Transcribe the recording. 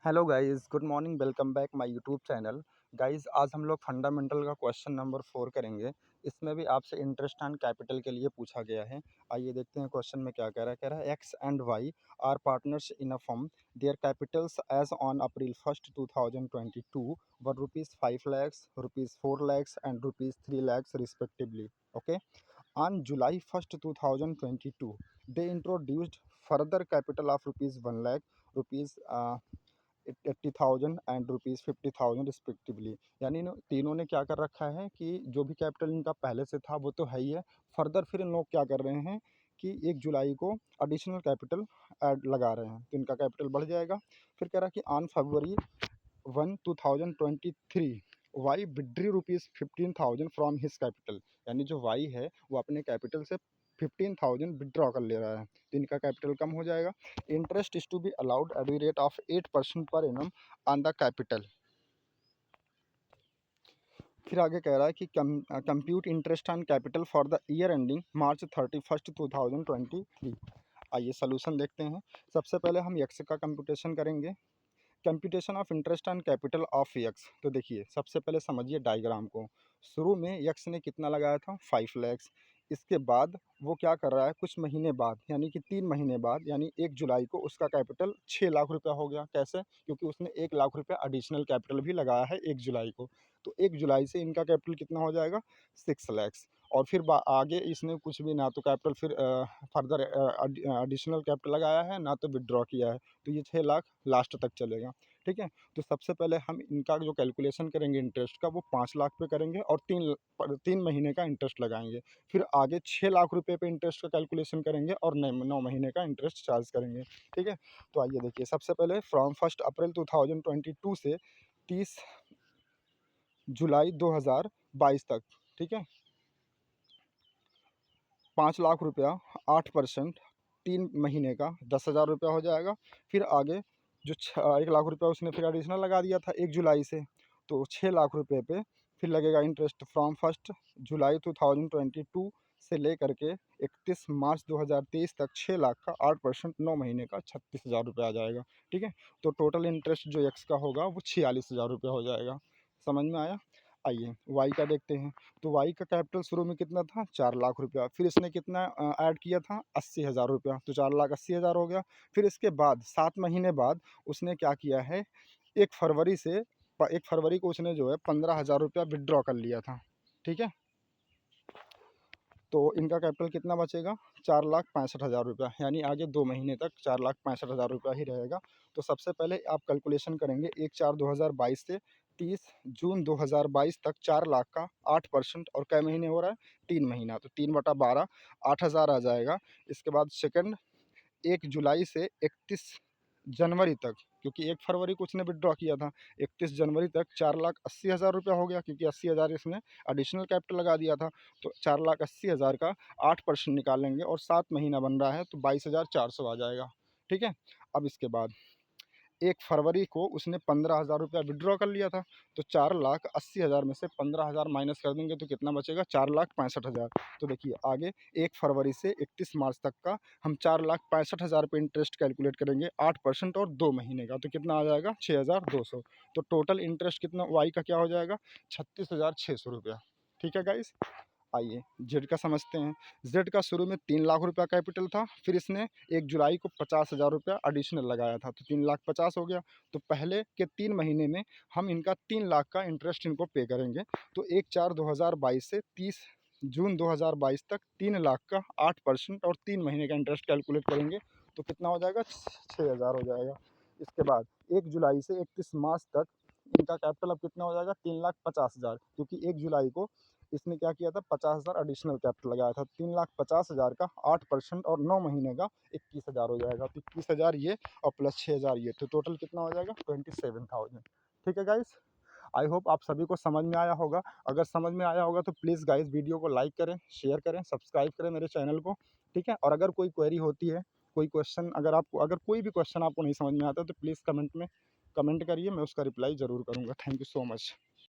Hello guys, good morning, welcome back my YouTube channel. Guys, आज हम लोग fundamental का क्वेश्चन नंबर 4 करेंगे। इसमें भी आपसे इंटरेस्ट एंड कैपिटल के लिए पूछा गया है। आइए देखते हैं क्वेश्चन में क्या कह रहा है X and Y are partners in a firm. Their capitals as on April 1 2022 were rupees 5 lakhs, rupees 4 lakhs and rupees 3 lakhs respectively. Okay, on July 1, 2022 they introduced further capital of rupees 1 lakh, rupees 80,000 and rupees 50,000 respectively. यानी तीनों ने क्या कर रखा है कि जो भी कैपिटल इनका पहले से था वो तो है ही है। फर्दर फिर इन लोग क्या कर रहे हैं कि 1 जुलाई को एडिशनल कैपिटल ऐड लगा रहे हैं, तो इनका कैपिटल बढ़ जाएगा। फिर कह रहा है कि on February 1, 2023 Y withdrew rupees 15,000 from his capital. यानी जो वाई है वो अपने कैपिटल से 15,000 विड्रॉ कर ले रहा है, तो इनका कैपिटल कम हो जाएगा। Interest is to be allowed at the rate of 8% per annum on the capital. फिर आगे कह रहा है कि compute interest on capital for the year ending March 31, 2023। आइए सोल्यूशन देखते हैं। सबसे पहले हम एक्स का कंप्यूटेशन करेंगे। Computation of interest on capital of x. तो देखिए सबसे पहले समझिए डायग्राम को। शुरू में एक्स ने कितना लगाया था 5 lakhs। इसके बाद वो क्या कर रहा है, कुछ महीने बाद यानी कि 3 महीने बाद यानी 1 जुलाई को उसका कैपिटल 6 लाख रुपया हो गया। कैसे? क्योंकि उसने 1 लाख रुपया एडिशनल कैपिटल भी लगाया है 1 जुलाई को। तो 1 जुलाई से इनका कैपिटल कितना हो जाएगा 6 lakhs। और फिर आगे इसने कुछ भी ना तो कैपिटल फिर फर्दर एडिशनल कैपिटल लगाया है ना तो विड्रॉ किया है, तो ये 6 लाख लास्ट तक चलेगा। ठीक है, तो सबसे पहले हम इनका जो कैलकुलेशन करेंगे इंटरेस्ट का वो 5 लाख पे करेंगे और 3 महीने का इंटरेस्ट लगाएंगे। फिर आगे 6 लाख रुपए पे इंटरेस्ट का कैलकुलेशन करेंगे और 9 महीने का इंटरेस्ट चार्ज करेंगे। ठीक है, तो आइए देखिए सबसे पहले फ्रॉम 1 अप्रैल 2022 से 30 जुलाई 2022 तक। ठीक है, 5 लाख रुपया 8%, 3 महीने का 10,000 रुपया हो जाएगा। फिर आगे जो 1 लाख रुपया उसने फिर एडिशनल लगा दिया था 1 जुलाई से, तो 6 लाख रुपये पे फिर लगेगा इंटरेस्ट फ्रॉम 1 जुलाई 2022 से लेकर के 31 मार्च 2023 तक। 6 लाख का 8%, 9 महीने का 36,000 रुपया आ जाएगा। ठीक है, तो टोटल इंटरेस्ट जो एक्स का होगा वो 46,000 रुपया हो जाएगा। समझ में आया? आइए वाई का देखते हैं। तो वाई का कैपिटल शुरू में कितना था 4 लाख रुपया। फिर इसने कितना ऐड किया था 80,000 रुपया, तो 4,80,000 हो गया। फिर इसके बाद 7 महीने बाद उसने क्या किया है, 1 फरवरी से 1 फरवरी को उसने जो है 15,000 रुपया विड्रॉ कर लिया था। ठीक है, तो इनका कैपिटल कितना बचेगा 4,65,000 रुपया। यानी आगे 2 महीने तक 4,65,000 रुपया ही रहेगा। तो सबसे पहले आप कैलकुलेशन करेंगे 1/4/2022 से 30 जून 2022 तक 4 लाख का 8%, और कै महीने हो रहा है 3 महीना, तो 3/12 8,000 आ जाएगा। इसके बाद सेकंड 1 जुलाई से 31 जनवरी तक, क्योंकि 1 फरवरी को उसने विड्रॉ किया था, 31 जनवरी तक 4,80,000 रुपया हो गया, क्योंकि 80,000 इसने एडिशनल कैपिटल लगा दिया था। तो 4,80,000 का 8% निकालेंगे और 7 महीना बन रहा है, तो 22,400 आ जाएगा। ठीक है, अब इसके बाद 1 फरवरी को उसने 15,000 रुपया विड्रॉ कर लिया था, तो 4,80,000 में से 15,000 माइनस कर देंगे तो कितना बचेगा 4,65,000। तो देखिए आगे 1 फरवरी से 31 मार्च तक का हम 4,65,000 पे इंटरेस्ट कैलकुलेट करेंगे 8% और 2 महीने का, तो कितना आ जाएगा 6,200। तो टोटल इंटरेस्ट कितना वाई का क्या हो जाएगा 36,600 रुपया। ठीक है गाइस, आइए जेड का समझते हैं। जेड का शुरू में 3 लाख रुपया कैपिटल था, फिर इसने 1 जुलाई को 50,000 रुपया एडिशनल लगाया था, तो 3,50,000 हो गया। तो पहले के 3 महीने में हम इनका 3 लाख का इंटरेस्ट इनको पे करेंगे। तो 1/4/2022 से 30 जून 2022 तक 3 लाख का 8% और 3 महीने का इंटरेस्ट कैलकुलेट करेंगे, तो कितना हो जाएगा 6,000 हो जाएगा। इसके बाद 1 जुलाई से 31 मार्च तक इनका कैपिटल अब कितना हो जाएगा 3,50,000, क्योंकि 1 जुलाई को इसने क्या किया था 50,000 एडिशनल कैपिटल लगाया था। 3,50,000 का 8% और 9 महीने का 21,000 हो जाएगा। तो 21,000 ये और प्लस 6,000 ये, तो टोटल कितना हो जाएगा 27,000। ठीक है गाइस, आई होप आप सभी को समझ में आया होगा। अगर समझ में आया होगा तो प्लीज़ गाइस वीडियो को लाइक करें, शेयर करें, सब्सक्राइब करें मेरे चैनल को। ठीक है, और अगर कोई क्वेरी होती है, कोई क्वेश्चन अगर कोई भी क्वेश्चन आपको नहीं समझ में आता तो प्लीज़ कमेंट में कमेंट करिए, मैं उसका रिप्लाई ज़रूर करूँगा। Thank you so much.